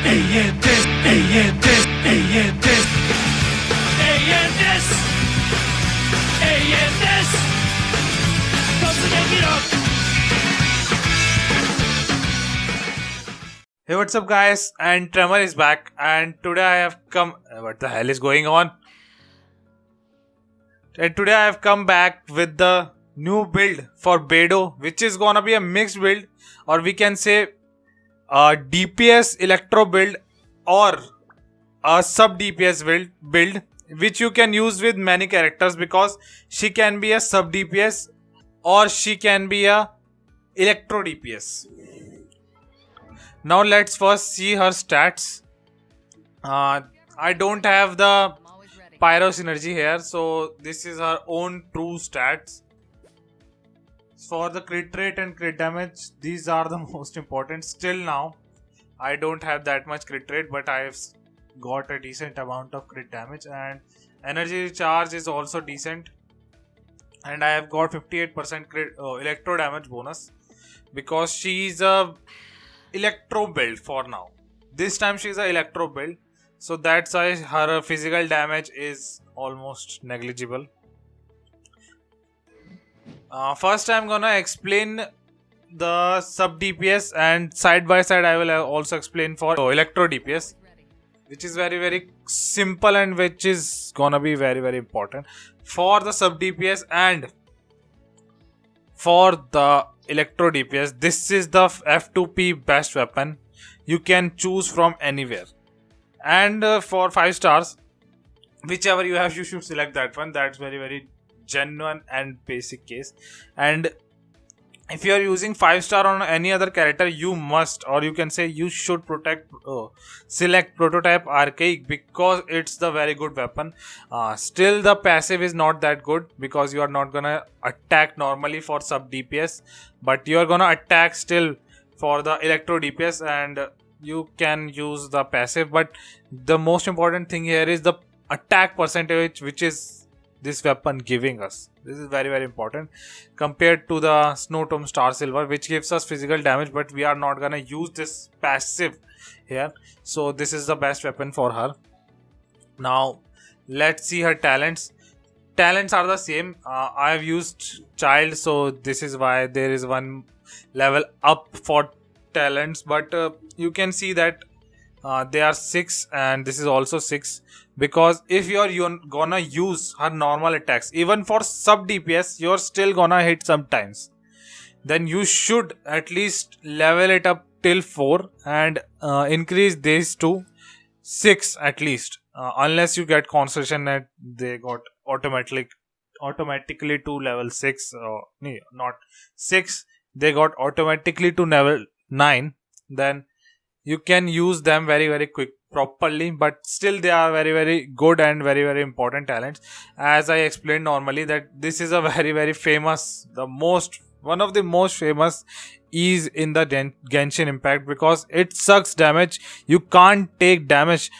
Hey, what's up guys, and Tremmor is back, and today I have come... What the hell is going on? And today I have come back with the new build for Beidou, which is gonna be a mixed build, or we can say a DPS Electro build or a sub-DPS build, which you can use with many characters because she can be a sub-DPS or she can be a Electro DPS. Now let's first see her stats. I don't have the Pyro synergy here, so this is her own true stats. For the crit rate and crit damage, these are the most important. Still now, I don't have that much crit rate, but I've got a decent amount of crit damage, and energy recharge is also decent. And I have got 58% crit electro damage bonus because she's a Electro build for now. This time she's a Electro build, so that's why her physical damage is almost negligible. First I'm gonna explain the sub DPS, and side by side I will also explain for Electro DPS, which is very simple and which is gonna be very important. For the sub DPS and for the Electro DPS, this is the F2P best weapon you can choose from anywhere. And for 5 stars, whichever you have, you should select that one. That's very genuine and basic case. And if you are using 5 star on any other character, you must, or you can say you should select prototype Archaic because it's the very good weapon. Still the passive is not that good because you are not gonna attack normally for sub DPS, but you are gonna attack still for the Electro DPS, and you can use the passive. But the most important thing here is the attack percentage which is this weapon giving us. This is very important compared to the Snow Tomb Star Silver, which gives us physical damage, but we are not gonna use this passive here. So this is the best weapon for her. Now let's see her talents. Talents are the same. I have used child, so this is why there is one level up for talents, but you can see that they are 6 and this is also 6, because if you're gonna use her normal attacks, even for sub DPS, you're still gonna hit sometimes. Then you should at least level it up till 4 and increase this to 6 at least, unless you get Constellation that they got automatically to level 6, not 6, they got automatically to level 9. Then you can use them very quick properly, but still they are very good and very important talents. As I explained normally, that this is a very famous, one of the most famous is in the Genshin Impact, because it sucks damage. You can't take damage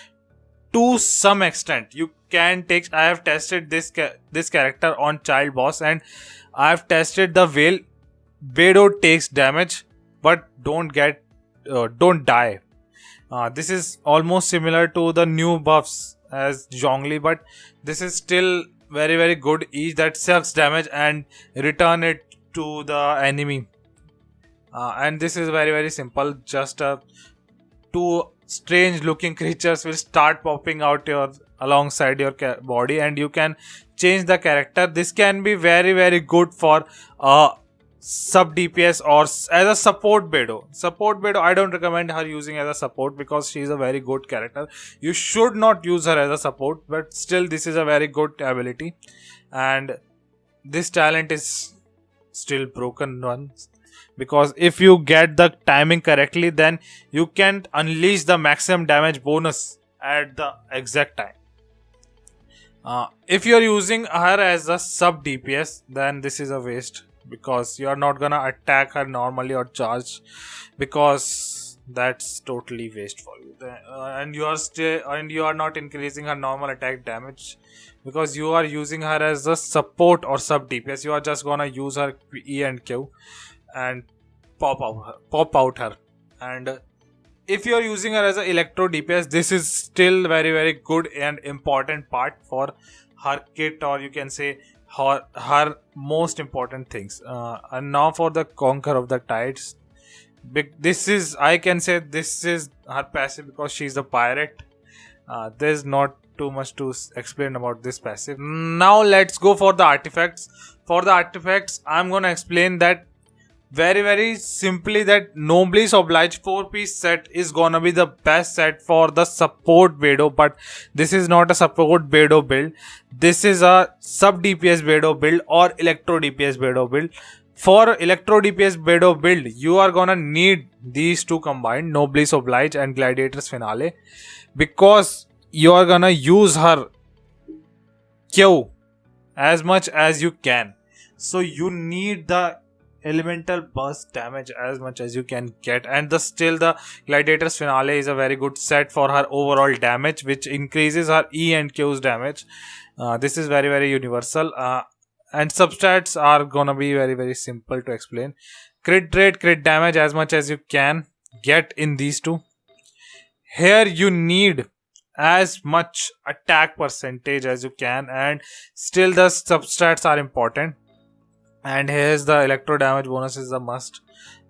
to some extent. You can take, I have tested this character on child boss, and I have tested the Veil. Beidou takes damage but don't die. This is almost similar to the new buffs as Zhongli, but this is still very good each that sucks damage and return it to the enemy. And this is very simple. Just 2 strange looking creatures will start popping out alongside your body, and you can change the character. This can be very good for sub DPS or as a support Beidou. I don't recommend her using as a support because she is a very good character. You should not use her as a support, but still this is a very good ability, and this talent is still broken once, because if you get the timing correctly, then you can unleash the maximum damage bonus at the exact time. If you are using her as a sub DPS, then this is a waste, because you are not gonna attack her normally or charge, because that's totally waste for you. And you are not increasing her normal attack damage, because you are using her as a support or sub DPS. You are just gonna use her E and Q and pop out her. And if you are using her as an Electro DPS, this is still very good and important part for her kit, or you can say her most important things. And now for the Conquer of the Tides. This is, I can say, this is her passive because she's a pirate. There's not too much to explain about this passive. Now let's go for the artifacts. For the artifacts, I'm gonna explain that very simply, that Noblesse Oblige 4-piece set is gonna be the best set for the support Beidou, but this is not a support Beidou build. This is a sub-DPS Beidou build or Electro DPS Beidou build. For Electro DPS Beidou build, you are gonna need these two combined, Noblesse Oblige and Gladiators Finale, because you are gonna use her Q as much as you can. So you need the elemental burst damage as much as you can get, and still the Gladiators Finale is a very good set for her overall damage, which increases her E and Q's damage. This is very universal, and substats are gonna be very simple to explain. Crit rate, crit damage as much as you can get in these two. Here you need as much attack percentage as you can, and still the substats are important. And here's the electro damage bonus is a must,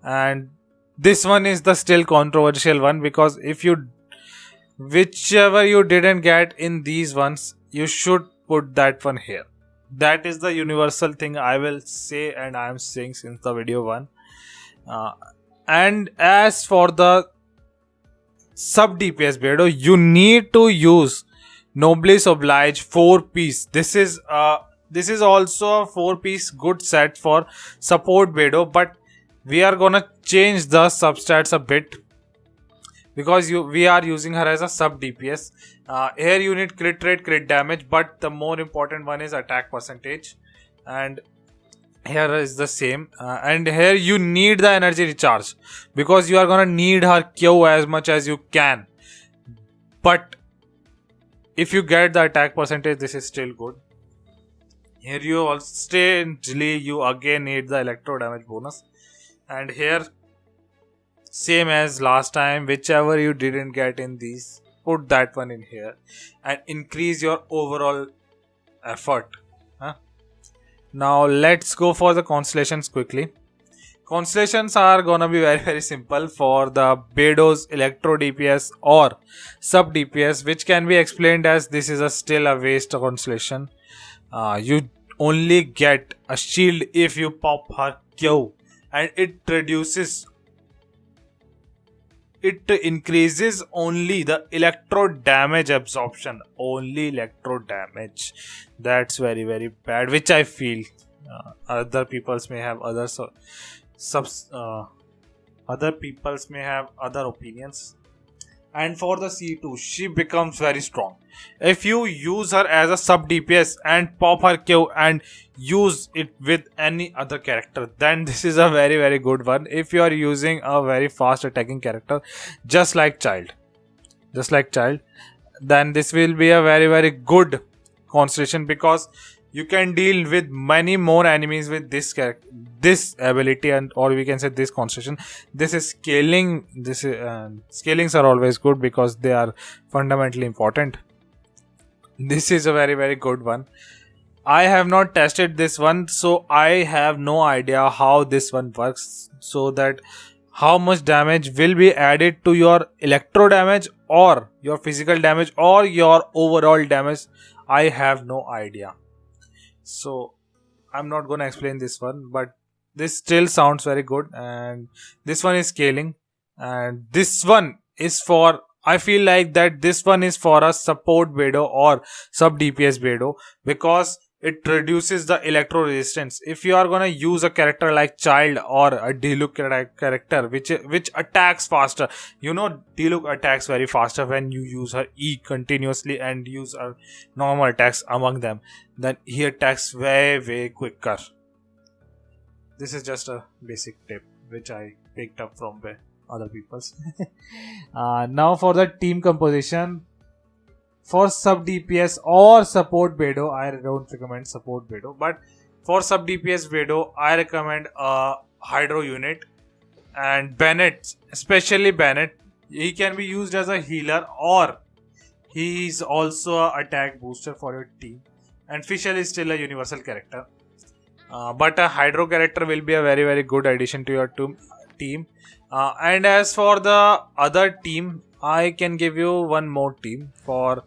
and this one is the still controversial one, because if you, whichever you didn't get in these ones, you should put that one here. That is the universal thing I will say, and I am saying since the video 1. And as for the sub DPS Beidou, you need to use Noblesse Oblige 4-piece. This is also a 4-piece good set for support Beidou, but we are gonna change the substats a bit because we are using her as a sub DPS. Here you need crit rate, crit damage, but the more important one is attack percentage, and here is the same. And here you need the energy recharge because you are gonna need her Q as much as you can. But if you get the attack percentage, this is still good. Here you also strangely you again need the electro damage bonus, and here same as last time, whichever you didn't get in these, put that one in here and increase your overall effort. Now let's go for the constellations quickly. Constellations are gonna be very simple for the Beidou's Electro DPS or sub DPS, which can be explained as this is still a waste constellation. You only get a shield if you pop her Q, and it increases only the electro damage absorption, only electro damage. That's very bad, which I feel other peoples may have other peoples may have other opinions. And for the C2, she becomes very strong. If you use her as a sub DPS and pop her Q and use it with any other character, then this is a very good one. If you are using a very fast attacking character, just like Child, then this will be a very good constellation, because you can deal with many more enemies with this character, this ability, and or we can say this constellation. This is scaling. Scalings are always good because they are fundamentally important. This is a very good one. I have not tested this one, so I have no idea how this one works. So that how much damage will be added to your electro damage or your physical damage or your overall damage, I have no idea. So I'm not gonna explain this one, but this still sounds very good. And this one is scaling, and this one is for, I feel like that this one is for a support Beidou or sub DPS Beidou, because it reduces the electro resistance. If you are gonna use a character like Child or a Diluc character which attacks faster, you know Diluc attacks very faster when you use her E continuously and use her normal attacks among them, then he attacks way quicker. This is just a basic tip which I picked up from other people's. Now for the team composition. For sub DPS or support Beidou, I don't recommend support Beidou, but for sub DPS Beidou, I recommend a Hydro unit and Bennett, especially Bennett. He can be used as a healer, or he is also an attack booster for your team. And Fischl is still a universal character. But a Hydro character will be a very good addition to your team. And as for the other team, I can give you one more team for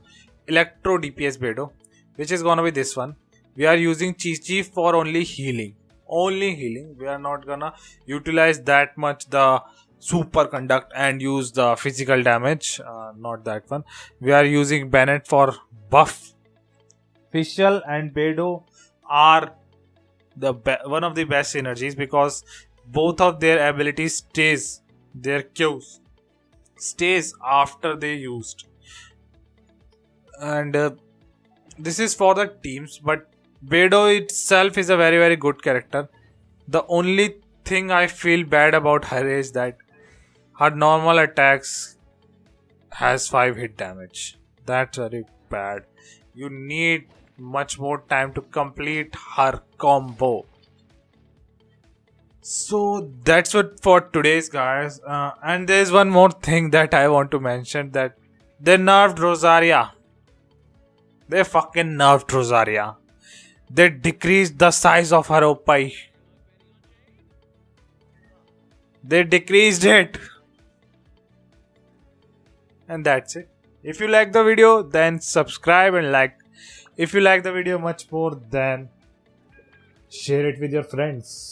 Electro DPS Beidou, which is gonna be this one. We are using Chi for only healing. Only healing. We are not gonna utilize that much the super conduct and use the physical damage. Not that one. We are using Bennett for buff. Fischl and Beidou are one of the best synergies because both of their abilities their Qs stays after they used. And this is for the teams, but Beidou itself is a very good character. The only thing I feel bad about her is that her normal attacks has 5 hit damage. That's very bad. You need much more time to complete her combo. So that's what for today's, guys. And there's one more thing that I want to mention, that they nerfed Rosaria. They fucking nerfed Rosaria. They decreased the size of her OP. They decreased it. And that's it. If you like the video, then subscribe and like. If you like the video much more, then share it with your friends.